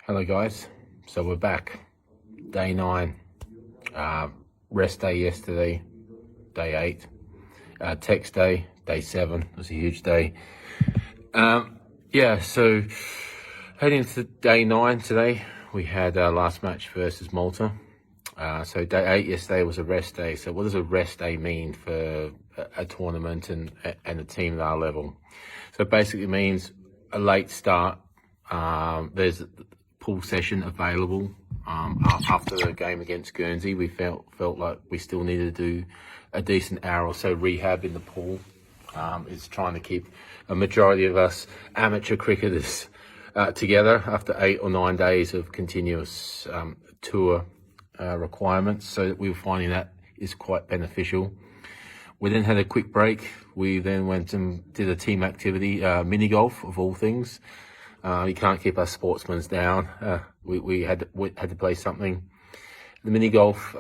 Hello guys, so we're back, day 9, rest day yesterday, day 8, text day, day 7, it was a huge day. So heading into day 9 today, we had our last match versus Malta. So day 8 yesterday was a rest day. So what does a rest day mean for a tournament and a team at our level? So it basically means a late start. There's pool session available. After the game against Guernsey, we felt like we still needed to do a decent hour or so rehab in the pool. It's trying to keep a majority of us amateur cricketers together after 8 or 9 days of continuous tour requirements. So we were finding that is quite beneficial. We then had a quick break. We then went and did a team activity, mini golf of all things. You can't keep our sportsmen down. We had to play something. The mini golf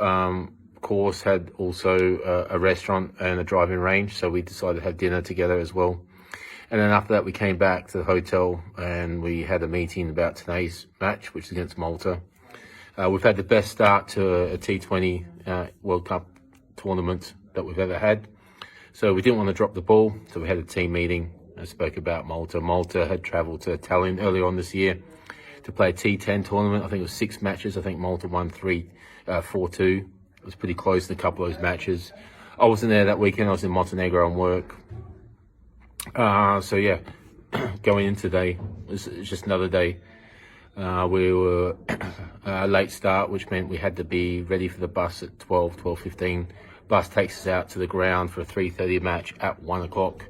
course had also a restaurant and a driving range, so we decided to have dinner together as well. And then after that, we came back to the hotel and we had a meeting about today's match, which is against Malta. We've had the best start to a T20 World Cup tournament that we've ever had. So we didn't want to drop the ball, so we had a team meeting. I spoke about Malta. Malta had travelled to Tallinn earlier on this year to play a T10 tournament. I think it was 6 matches. I think Malta won 4-2. It was pretty close in a couple of those matches. I wasn't there that weekend. I was in Montenegro on work. Going in today, it's just another day. We were a late start, which meant we had to be ready for the bus at 12:15. Bus takes us out to the ground for a 3:30 match at 1 o'clock.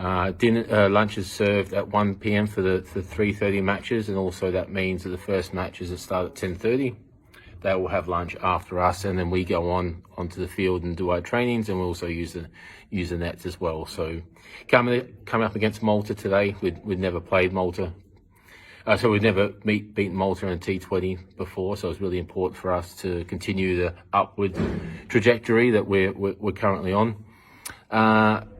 Lunch is served at 1 p.m. for the 3:30 matches, and also that means that the first matches that start at 10:30, they will have lunch after us, and then we go onto the field and do our trainings, and we also use the nets as well. So coming up against Malta today, we'd never played Malta, so we'd never beaten Malta in a T20 before. So it's really important for us to continue the upward trajectory that we're currently on.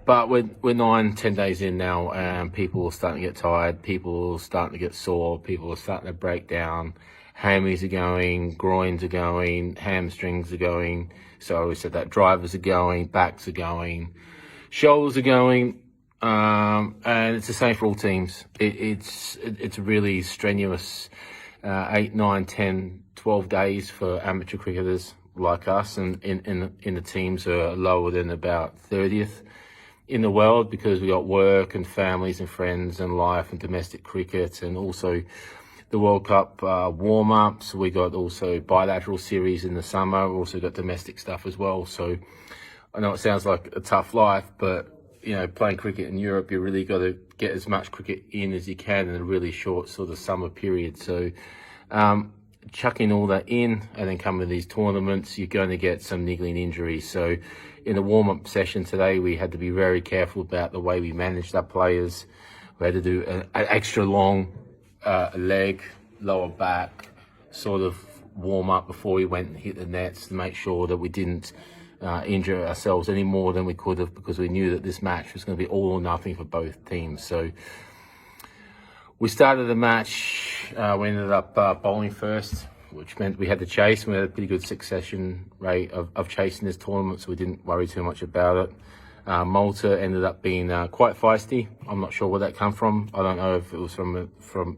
But we're 9-10 days in now, and people are starting to get tired. People are starting to get sore. People are starting to break down. Hammies are going, groins are going, hamstrings are going. So we said that drivers are going, backs are going, shoulders are going, and it's the same for all teams. It's a really strenuous 8, 9, 10, 12 days for amateur cricketers like us, and in the teams are lower than about 30th in the world, because we got work and families and friends and life and domestic cricket, and also the World Cup warm-ups. We got also bilateral series in the summer. We also got domestic stuff as well. So I know it sounds like a tough life, but playing cricket in Europe, you really got to get as much cricket in as you can in a really short sort of summer period. So chucking all that in and then coming to these tournaments, you're going to get some niggling injuries. So in the warm-up session today, we had to be very careful about the way we managed our players. We had to do an extra long leg, lower back sort of warm-up before we went and hit the nets, to make sure that we didn't injure ourselves any more than we could have, because we knew that this match was going to be all or nothing for both teams. So we started the match, we ended up bowling first, which meant we had to chase. We had a pretty good succession rate of chasing this tournament, so we didn't worry too much about it. Malta ended up being quite feisty. I'm not sure where that came from. I don't know if it was from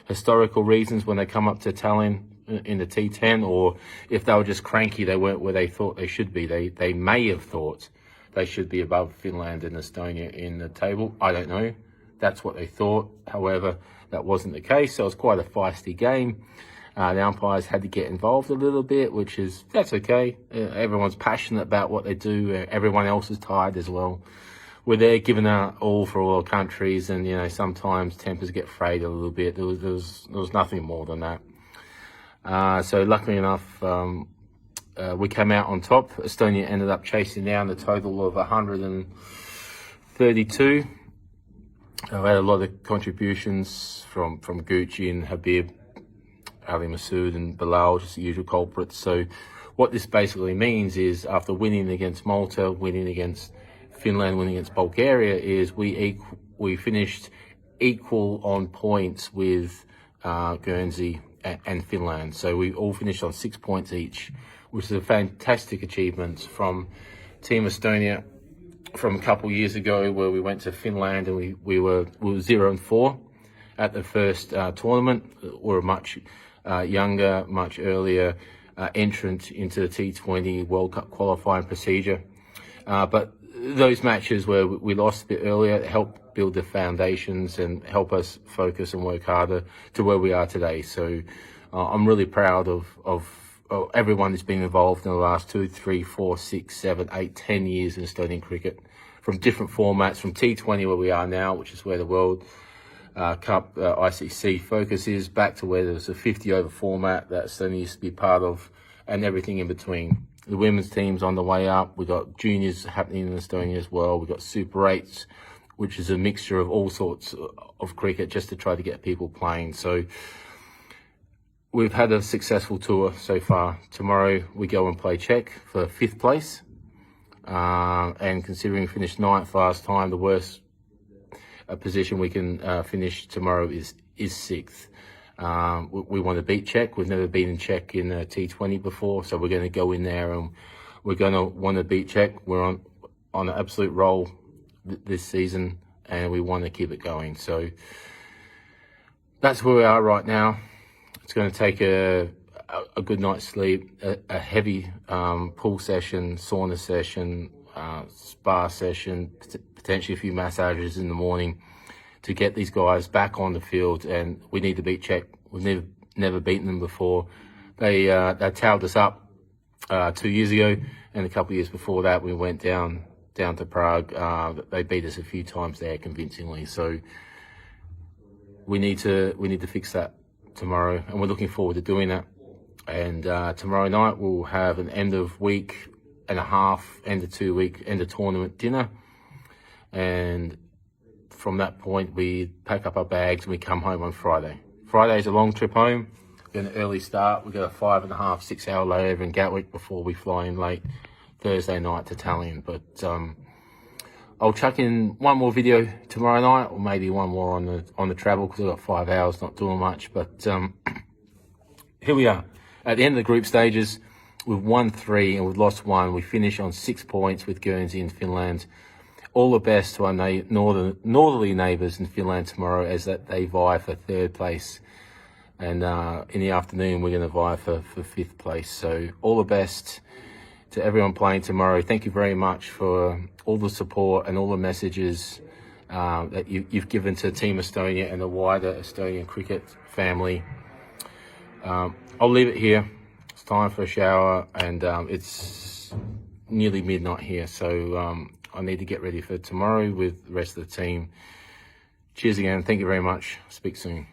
historical reasons when they come up to Tallinn in the T10, or if they were just cranky, they weren't where they thought they should be. They may have thought they should be above Finland and Estonia in the table. I don't know. That's what they thought. However, that wasn't the case, so it was quite a feisty game. The umpires had to get involved a little bit, that's okay. Everyone's passionate about what they do. Everyone else is tired as well. We're there giving our all for all our countries, and sometimes tempers get frayed a little bit. There was nothing more than that. So luckily enough, we came out on top. Estonia ended up chasing down a total of 132. We had a lot of contributions from Gucci and Habib, Ali Masood and Bilal, just the usual culprits. So what this basically means is, after winning against Malta, winning against Finland, winning against Bulgaria, is we finished equal on points with Guernsey and Finland. So we all finished on 6 points each, which is a fantastic achievement from Team Estonia from a couple of years ago, where we went to Finland and we were 0-4 at the first tournament. We're a much younger, much earlier entrant into the T20 World Cup qualifying procedure. But those matches where we lost a bit earlier helped build the foundations and help us focus and work harder to where we are today. So I'm really proud of everyone that's been involved in the last 2, 3, 4, 6, 7, 8, 10 years in Estonian cricket, from different formats, from T20 where we are now, which is where the World Cup ICC focus is, back to where there's a 50-over format that Estonia used to be part of, and everything in between. The women's team's on the way up. We've got juniors happening in Estonia as well. We've got Super 8s, which is a mixture of all sorts of cricket just to try to get people playing. So we've had a successful tour so far. Tomorrow we go and play Czech for 5th place. And considering we finished 9th last time, the worst position we can finish tomorrow is 6th. We want to beat Czech. We've never beaten Czech in T20 before, so we're going to go in there and we're going to want to beat Czech. We're on an absolute roll this season, and we want to keep it going. So that's where we are right now. It's going to take a good night's sleep, a heavy pool session, sauna session, spa session, potentially a few massages in the morning to get these guys back on the field. And we need to beat Czech. We've never beaten them before. They towed us up 2 years ago, and a couple of years before that we went down to Prague. They beat us a few times there convincingly. So we need to fix that tomorrow, and we're looking forward to doing that. And tomorrow night we'll have an end of week and a half, end of 2 week, end of tournament dinner. And from that point, we pack up our bags and we come home on Friday. Friday's a long trip home. We've got an early start. We've got a 5.5, 6 hour layover in Gatwick before we fly in late Thursday night to Tallinn. But I'll chuck in one more video tomorrow night, or maybe one more on the travel, because I've got 5 hours not doing much. But here we are at the end of the group stages. We've won 3 and we've lost 1. We finish on 6 points with Guernsey and Finland. All the best to our northerly neighbours in Finland tomorrow, as that they vie for 3rd place. And in the afternoon, we're going to vie for 5th place. So all the best to everyone playing tomorrow. Thank you very much for all the support and all the messages that you've given to Team Estonia and the wider Estonian cricket family. I'll leave it here. It's time for a shower, and it's nearly midnight here. So I need to get ready for tomorrow with the rest of the team. Cheers again. Thank you very much. Speak soon.